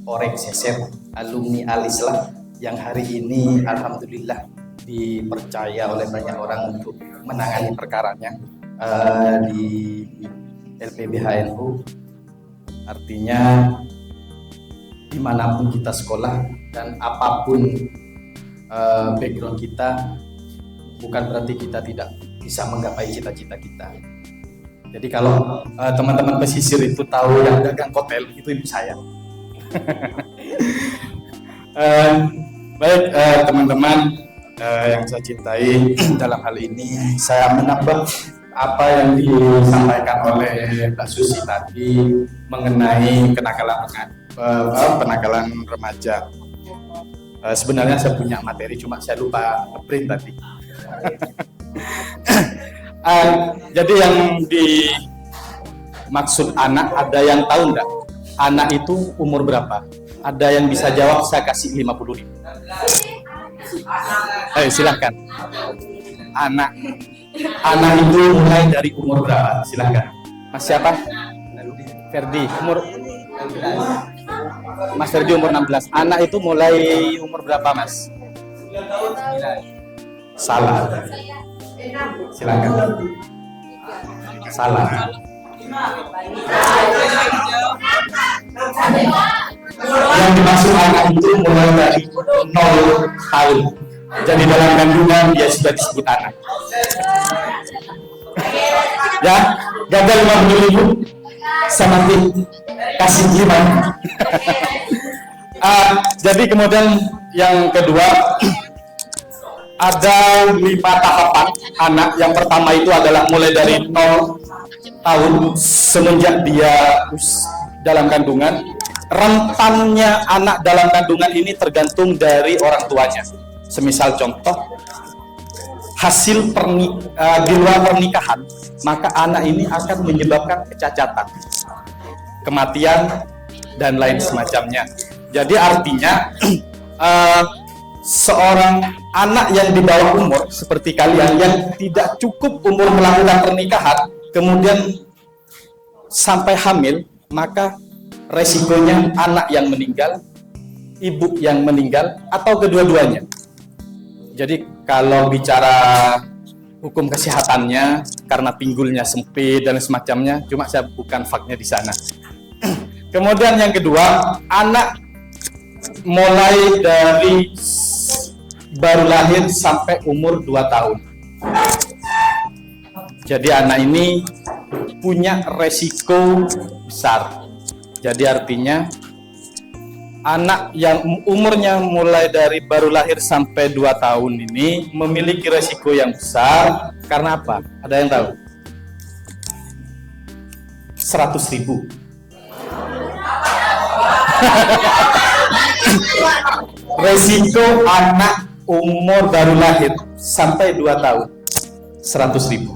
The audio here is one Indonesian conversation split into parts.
Orek Seser, alumni Al-Islah yang hari ini alhamdulillah dipercaya oleh banyak orang untuk menangani perkaranya di LPBHNU. Artinya dimanapun kita sekolah dan apapun background kita, bukan berarti kita tidak bisa menggapai cita-cita kita. Jadi kalau teman-teman pesisir itu tahu yang dagang kotel, itu ibu saya. Baik teman-teman yang saya cintai, dalam hal ini saya menambah apa yang disampaikan oleh Mbak Susi tadi mengenai penakalan remaja. Sebenarnya saya punya materi, cuma saya lupa print tadi. Jadi yang dimaksud anak, ada yang tahu enggak? Anak itu umur berapa? Ada yang bisa jawab? Saya kasih 50.000. Ayo silahkan. Anak itu mulai dari umur berapa? Silahkan. Mas siapa? Ferdi. Mas Ferdi umur 16. Anak itu mulai umur berapa, Mas? Salah. Silakan. Salah. Yang dimaksud anak itu mulai dari 0 tahun. Jadi dalam kandungan dia sudah disebut anak. Ya, gagal 50.000 sama tim kasih gimana? Jadi kemudian yang kedua, ada 5 tahapan anak. Yang pertama itu adalah mulai dari 0 tahun semenjak dia dalam kandungan. Rentannya anak dalam kandungan ini tergantung dari orang tuanya. Semisal contoh, hasil di luar pernikahan, maka anak ini akan menyebabkan kecacatan, kematian, dan lain semacamnya. Jadi artinya seorang anak yang di bawah umur seperti kalian yang tidak cukup umur melakukan pernikahan kemudian sampai hamil, maka resikonya anak yang meninggal, ibu yang meninggal, atau kedua-duanya. Jadi kalau bicara hukum kesehatannya, karena pinggulnya sempit dan semacamnya, cuma saya bukan faknya di sana. Kemudian yang kedua, anak mulai dari baru lahir sampai umur 2 tahun. Jadi anak ini punya resiko besar. Jadi artinya anak yang umurnya mulai dari baru lahir sampai 2 tahun ini memiliki resiko yang besar. Karena apa? Ada yang tahu? 100.000. Resiko anak umur baru lahir sampai 2 tahun 100.000.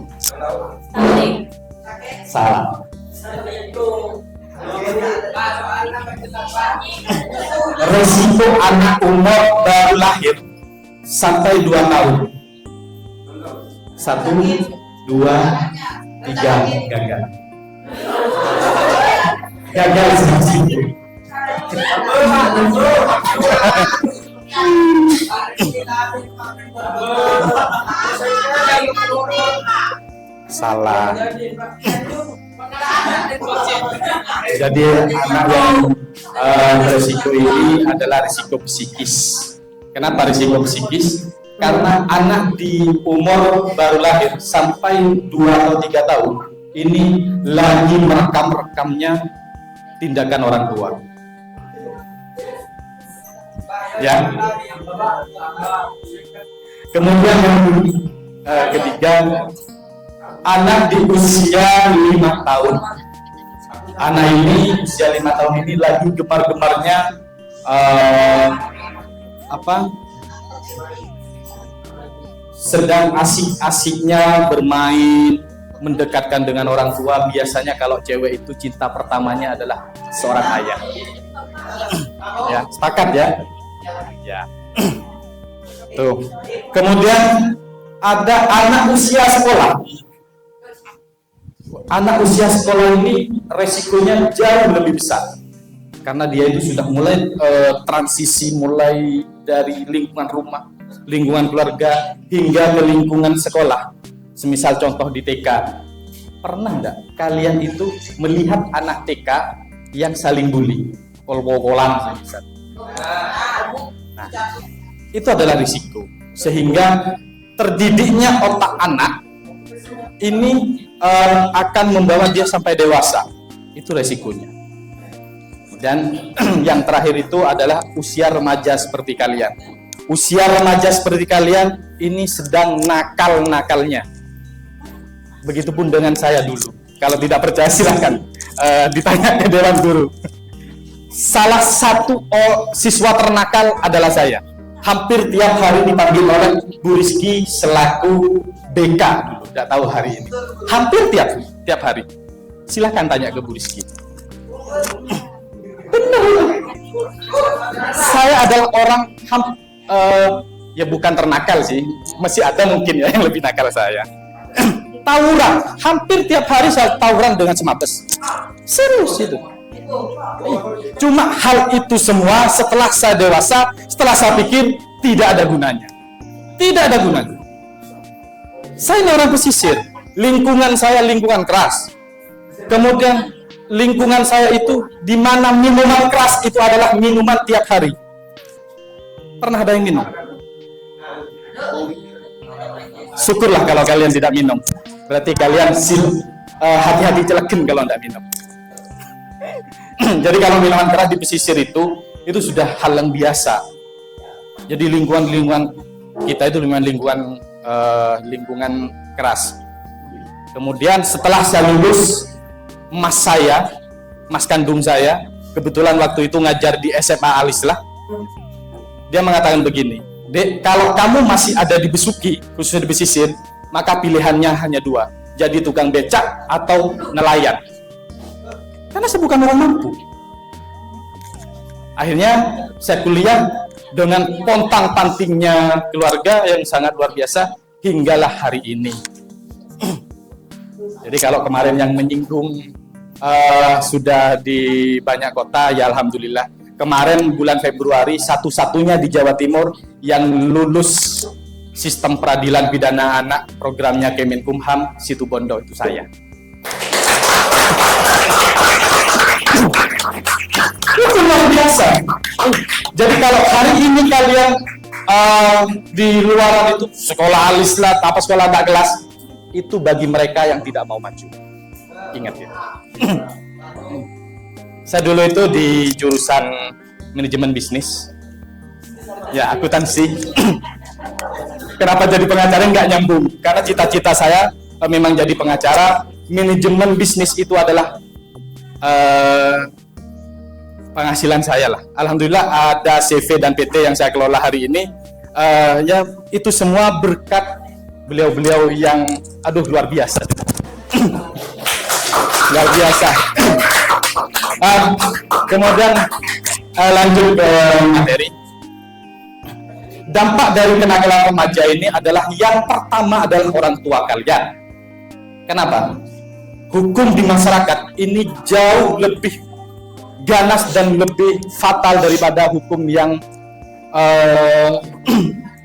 Salah. Resiko anak umur baru lahir sampai 2 tahun 1, 2, 3 gagal. Gagal sedikit. Salah. Jadi anak yang risiko ini adalah risiko psikis. Kenapa risiko psikis? Karena anak di umur baru lahir sampai 2 atau 3 tahun ini lagi merekam-rekamnya tindakan orang tua. Ya. Kemudian yang ketiga, anak di usia 5 tahun. Anak ini usia 5 tahun ini lagi gemar-gemarnya sedang asik-asiknya bermain, mendekatkan dengan orang tua. Biasanya kalau cewek itu cinta pertamanya adalah seorang ayah. Ya, sepakat ya? Ya. Tuh. Kemudian ada anak usia sekolah. Anak usia sekolah ini resikonya jauh lebih besar. karena dia itu sudah mulai transisi mulai dari lingkungan rumah, lingkungan keluarga hingga ke lingkungan sekolah. Semisal contoh di TK, pernah nggak kalian itu melihat anak TK yang saling bully, pol-polan semisal? Nah, itu adalah risiko, sehingga terdidiknya otak anak ini akan membawa dia sampai dewasa. Itu resikonya. Dan yang terakhir itu adalah usia remaja seperti kalian. Usia remaja seperti kalian ini sedang nakal-nakalnya. Begitupun dengan saya dulu. Kalau tidak percaya silahkan ditanya ke Dewan Guru. Salah satu siswa ternakal adalah saya. Hampir tiap hari dipanggil oleh Bu Rizky selaku BK dulu. Tidak tahu hari ini. Hampir tiap hari. Silahkan tanya ke Bu Rizky. Benar. Saya adalah orang ya bukan ternakal sih, masih ada mungkin ya yang lebih nakal saya. Tawuran, hampir tiap hari saya tawuran dengan semabes. Serius itu. Cuma hal itu semua setelah saya dewasa, setelah saya pikir tidak ada gunanya. Tidak ada gunanya. Saya ini orang pesisir, lingkungan saya lingkungan keras. Kemudian lingkungan saya itu di mana minuman keras itu adalah minuman tiap hari. Pernah ada yang minum? Syukurlah kalau kalian tidak minum. Berarti kalian hati-hati celeken kalau tidak minum. Jadi kalau minuman keras di pesisir itu sudah hal yang biasa. Jadi lingkungan kita itu lingkungan keras. Kemudian setelah saya lulus, mas kandung saya, kebetulan waktu itu ngajar di SMA Alislah, dia mengatakan begini, Dek, kalau kamu masih ada di Besuki, khususnya di pesisir, maka pilihannya hanya dua, jadi tukang becak atau nelayan. Karena saya bukan orang mampu. Akhirnya saya kuliah dengan pontang-pantingnya keluarga yang sangat luar biasa, hinggalah hari ini. Jadi kalau kemarin yang menyinggung sudah di banyak kota, ya alhamdulillah. Kemarin bulan Februari satu-satunya di Jawa Timur yang lulus sistem peradilan pidana anak programnya Kemenkumham Situbondo itu saya. Itu luar biasa. Jadi kalau hari ini kalian di luaran itu sekolah alislah, apa sekolah tak kelas, itu bagi mereka yang tidak mau maju. Ingat ya. Saya dulu itu di jurusan manajemen bisnis. Ya, akuntansi. Kenapa jadi pengacara nggak nyambung? Karena cita-cita saya memang jadi pengacara. Manajemen bisnis itu adalah penghasilan saya lah. Alhamdulillah ada CV dan PT yang saya kelola hari ini. Ya itu semua berkat beliau-beliau yang luar biasa. Luar biasa. Kemudian lanjut ke materi. Dampak dari kenakalan remaja ini adalah yang pertama adalah orang tua kalian. Kenapa? Hukum di masyarakat ini jauh lebih ganas dan lebih fatal daripada hukum yang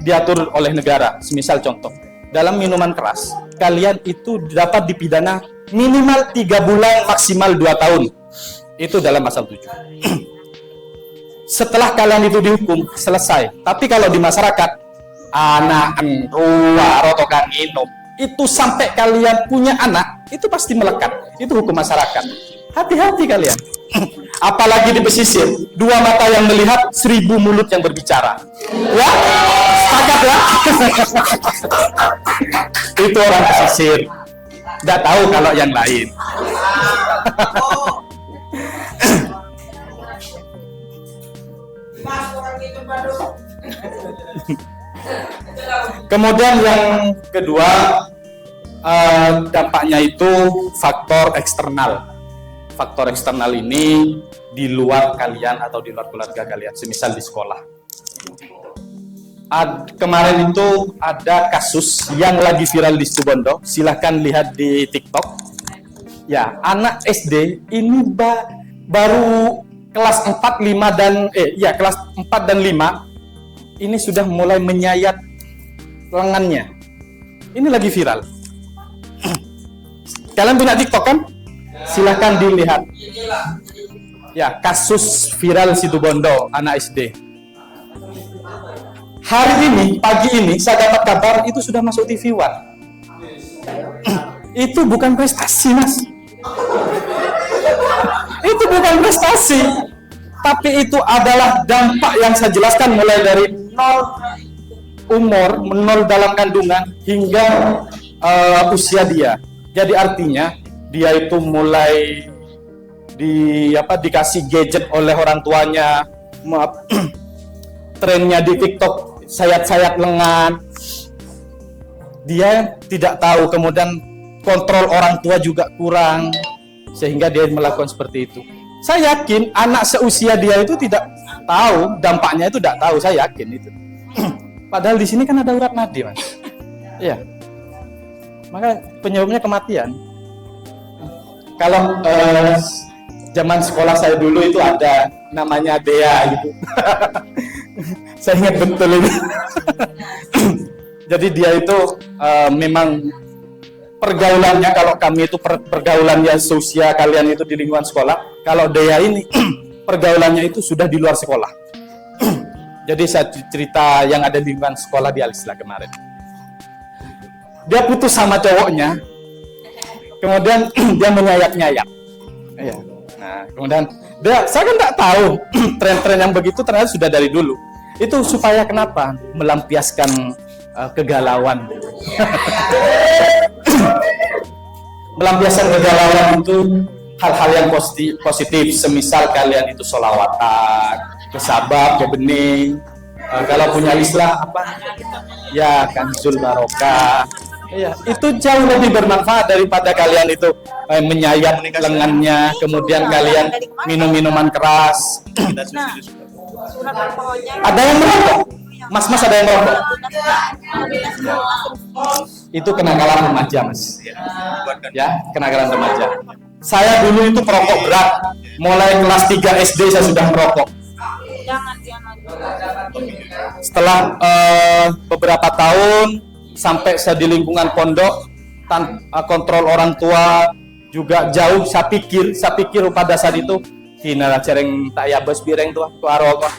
diatur oleh negara. Semisal contoh, dalam minuman keras, kalian itu dapat dipidana minimal 3 bulan, maksimal 2 tahun. Itu dalam pasal 7. Setelah kalian itu dihukum, selesai. Tapi kalau di masyarakat, anak enruah, rotokan minum, itu sampai kalian punya anak, itu pasti melekat. Itu hukum masyarakat. Hati-hati kalian. Apalagi di pesisir, 2 mata yang melihat, 1000 mulut yang berbicara. Ya, sepakat ya? Itu orang pesisir. Nggak tahu kalau yang lain. Kemudian yang kedua, dampaknya itu faktor eksternal. Faktor eksternal ini di luar kalian atau di luar keluarga kalian, semisal di sekolah. Kemarin itu ada kasus yang lagi viral di Situbondo, silahkan lihat di TikTok. Ya, anak SD ini baru kelas 4, 5 dan kelas 4 dan 5 ini sudah mulai menyayat lengannya. Ini lagi viral. Kalian punya TikTok kan? Silahkan dilihat. Ya, kasus viral Situbondo anak SD. Hari ini, pagi ini saya dapat kabar itu sudah masuk TV One. Itu bukan prestasi, Mas. Itu bukan prestasi, tapi itu adalah dampak yang saya jelaskan mulai dari 0 umur, 0 dalam kandungan hingga usia dia. Jadi artinya dia itu mulai dikasih gadget oleh orang tuanya, trennya di TikTok sayat-sayat lengan. Dia tidak tahu, kemudian kontrol orang tua juga kurang, sehingga dia melakukan seperti itu. Saya yakin anak seusia dia itu tidak tahu dampaknya, itu tidak tahu, saya yakin itu. Padahal di sini kan ada urat nadi, Mas. Iya. Maka penyebabnya kematian. Kalau zaman sekolah saya dulu itu ada namanya Dea gitu. Saya ingat betul itu. Jadi dia itu memang pergaulannya, kalau kami itu pergaulannya seusia kalian itu di lingkungan sekolah, kalau Dea ini pergaulannya itu sudah di luar sekolah. Jadi saya cerita yang ada di lingkungan sekolah di Alisla kemarin. Dia putus sama cowoknya, kemudian dia menyayat-nyayat. Iya. Nah, kemudian saya kan tak tahu tren-tren yang begitu ternyata sudah dari dulu. Itu supaya kenapa? Melampiaskan kegalauan. Melampiaskan kegalauan itu hal-hal yang positif, semisal kalian itu sholawatan, ke sabab, ke bening, kalau punya istilah apa? Ya, kanzul barokah. Iya, itu jauh lebih bermanfaat daripada kalian itu menyayat lengannya, kemudian kalian minum minuman keras. Ada yang merokok? Mas ada yang merokok? Itu kenakalan remaja, Mas. Ya, kenakalan remaja. Saya dulu itu perokok berat. Mulai kelas 3 SD saya sudah merokok. Setelah beberapa tahun sampai saya di lingkungan pondok, kontrol orang tua juga jauh. Saya pikir pada saat itu kina cereng tak ya bos bireng tuh rokok.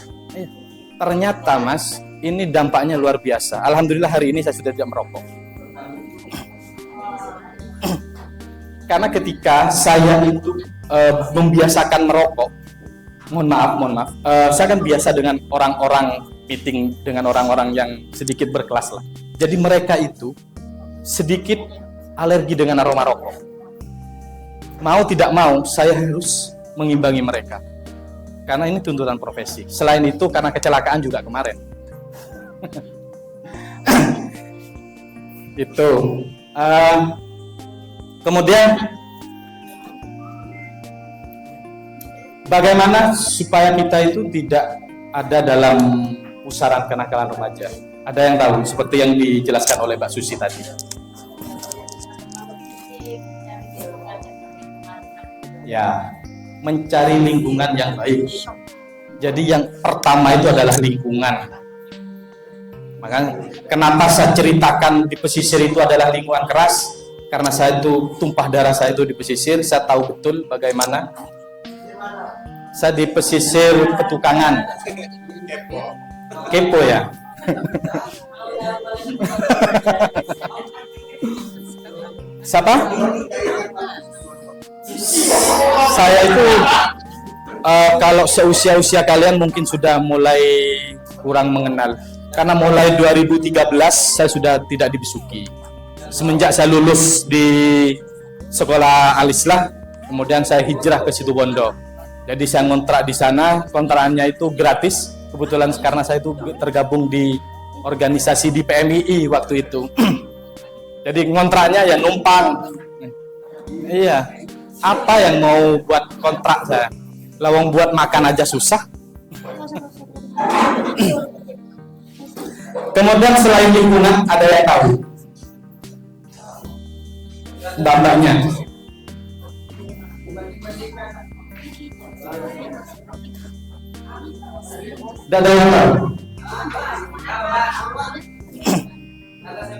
Ternyata, Mas, ini dampaknya luar biasa. Alhamdulillah hari ini saya sudah tidak merokok. Karena ketika saya itu membiasakan merokok, mohon maaf, saya kan biasa dengan orang-orang meeting dengan orang-orang yang sedikit berkelas lah. Jadi mereka itu sedikit alergi dengan aroma rokok. Mau tidak mau, saya harus mengimbangi mereka. Karena ini tuntutan profesi. Selain itu karena kecelakaan juga kemarin. Itu. Kemudian bagaimana supaya kita itu tidak ada dalam pusaran kenakalan remaja? Ada yang tahu seperti yang dijelaskan oleh Mbak Susi tadi? Ya, mencari lingkungan yang baik. Jadi yang pertama itu adalah lingkungan. Makanya kenapa saya ceritakan di pesisir itu adalah lingkungan keras? Karena saya itu tumpah darah saya itu di pesisir, saya tahu betul bagaimana. Saya di pesisir Petukangan. Kepo ya. Siapa? Saya itu kalau seusia-usia kalian mungkin sudah mulai kurang mengenal. Karena mulai 2013 saya sudah tidak dibisuki. Semenjak saya lulus di sekolah Alislah, kemudian saya hijrah ke Situbondo. Jadi saya ngontrak di sana, kontrakannya itu gratis. Kebetulan karena saya itu tergabung di organisasi di PMII waktu itu. Jadi ngontraknya ya numpang. Iya. Apa yang mau buat kontrak saya? Lawang buat makan aja susah. Kemudian selain lingkungan ada yang tahu dampaknya. Tidak ada yang tahu.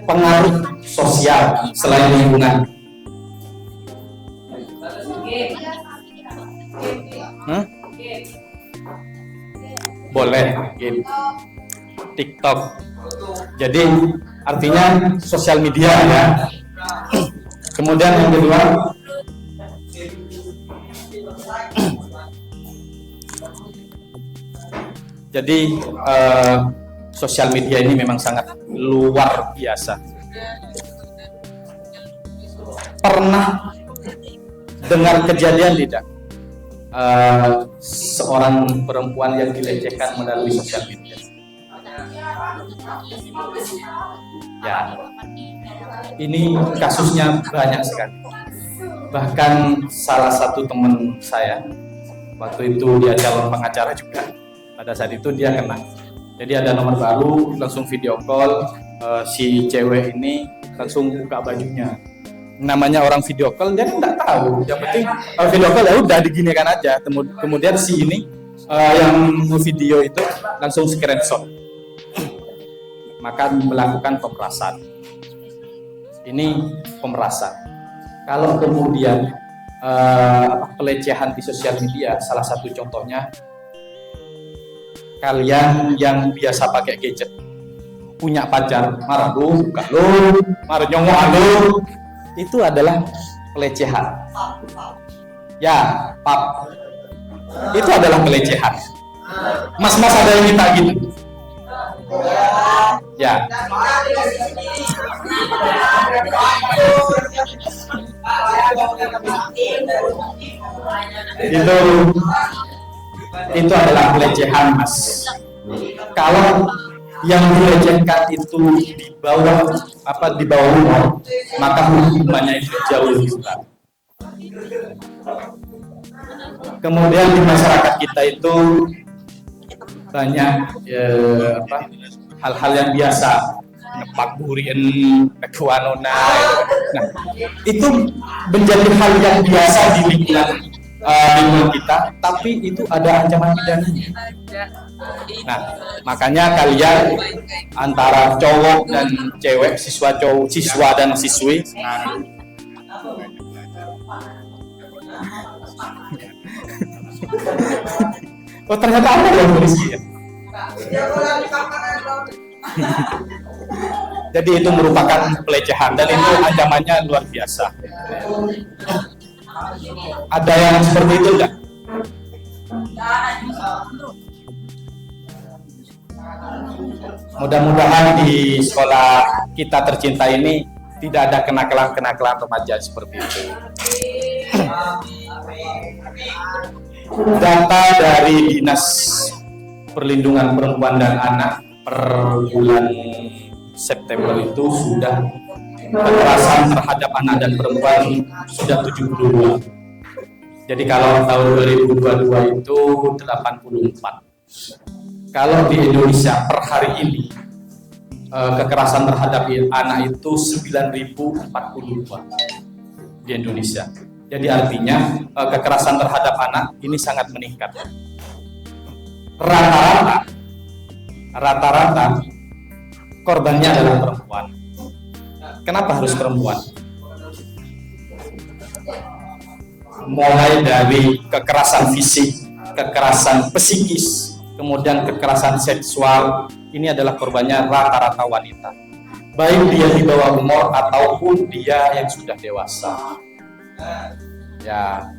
Pengaruh sosial selain lingkungan. Boleh game, TikTok. Jadi artinya sosial media ya. Kemudian yang kedua, jadi sosial media ini memang sangat luar biasa. Pernah dengar kejadian tidak? Seorang perempuan yang dilecehkan melalui sosial media. Ya, ini kasusnya banyak sekali. Bahkan salah satu teman saya, waktu itu dia calon pengacara juga. Pada saat itu dia kena. Jadi ada nomor baru, langsung video call, si cewek ini langsung buka bajunya. Namanya orang video call, dia nggak tahu. Yang penting video call ya udah diginikan aja. Kemudian si ini yang video itu langsung screenshot, maka melakukan pemerasan. Ini pemerasan. Kalau kemudian pelecehan di sosial media, salah satu contohnya kalian yang biasa pakai gadget, punya pacar, marah lu, buka lu, marah nyongok lu. Itu adalah pelecehan. Ya, Pak. Itu adalah pelecehan. Mas-mas ada yang minta gitu. Ya. Itu adalah pelecehan, Mas. Kalau yang dilecehkan itu di bawah umur, maka hukumannya itu jauh lebih berat. Kemudian di masyarakat kita itu banyak hal-hal yang biasa, ngepak burian, kekuanona. Nah, itu menjadi hal yang biasa di lingkungan kita, tapi itu ada ancaman pidananya. Nah, makanya kalian antara cowok dan cewek, siswa dan siswi, oh ternyata ada yang polisi ya. Jadi itu merupakan pelecehan dan itu ancamannya luar biasa. Ada yang seperti itu enggak? Mudah-mudahan di sekolah kita tercinta ini tidak ada kenakalan remaja seperti itu. Data dari Dinas Perlindungan Perempuan dan Anak per bulan September itu sudah kekerasan terhadap anak dan perempuan sudah 72. Jadi kalau tahun 2022 itu 84. Kalau di Indonesia per hari ini kekerasan terhadap anak itu 9.042 di Indonesia. Jadi artinya kekerasan terhadap anak ini sangat meningkat. Rata-rata korbannya adalah perempuan. Kenapa harus perempuan? Mulai dari kekerasan fisik, kekerasan psikis, kemudian kekerasan seksual, ini adalah korbannya rata-rata wanita. Baik dia di bawah umur ataupun dia yang sudah dewasa. Ya,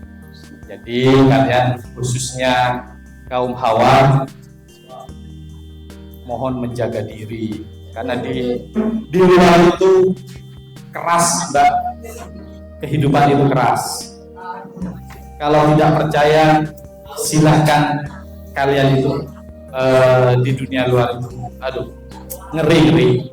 jadi kalian khususnya kaum hawa mohon menjaga diri karena di luar itu keras, Mbak. Kehidupan itu keras. Kalau tidak percaya, silahkan kalian itu di dunia luar itu, aduh, ngeri.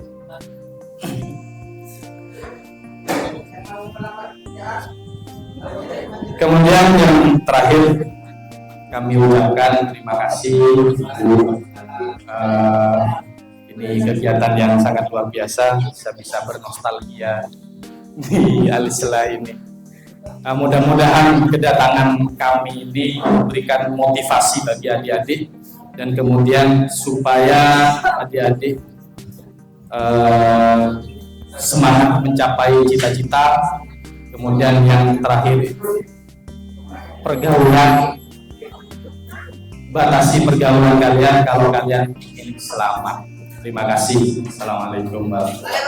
Kemudian yang terakhir kami ucapkan terima kasih. Ini kegiatan yang sangat luar biasa, saya bisa bernostalgia di Alisla ini. Mudah-mudahan kedatangan kami ini memberikan motivasi bagi adik-adik, dan kemudian supaya adik-adik semangat mencapai cita-cita. Kemudian yang terakhir, pergaulan, batasi pergaulan kalian kalau kalian ingin selamat. Terima kasih. Assalamualaikum warahmatullahi wabarakatuh.